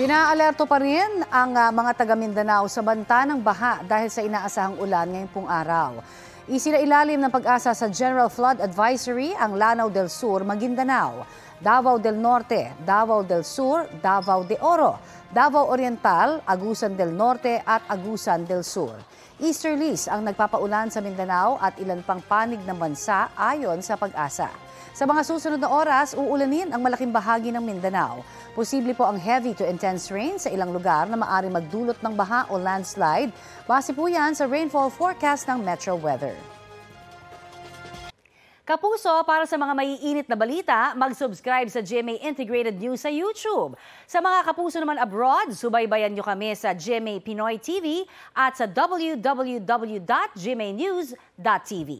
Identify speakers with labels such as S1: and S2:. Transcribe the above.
S1: Pinaalerto pa rin ang mga taga Mindanao sa banta ng baha dahil sa inaasahang ulan ngayong pong araw. Isinailalim ng Pag-asa sa General Flood Advisory ang Lanao del Sur, Maguindanao, Davao del Norte, Davao del Sur, Davao de Oro, Davao Oriental, Agusan del Norte at Agusan del Sur. Easterlies ang nagpapaulan sa Mindanao at ilan pang panig ng bansa ayon sa Pag-asa. Sa mga susunod na oras, uulanin ang malaking bahagi ng Mindanao. Posible po ang heavy to intense rain sa ilang lugar na maaaring magdulot ng baha o landslide. Base po yan sa rainfall forecast ng Metro Weather. Kapuso, para sa mga maiinit na balita, mag-subscribe sa GMA Integrated News sa YouTube. Sa mga kapuso naman abroad, subaybayan nyo kami sa GMA Pinoy TV at sa www.gmanews.tv.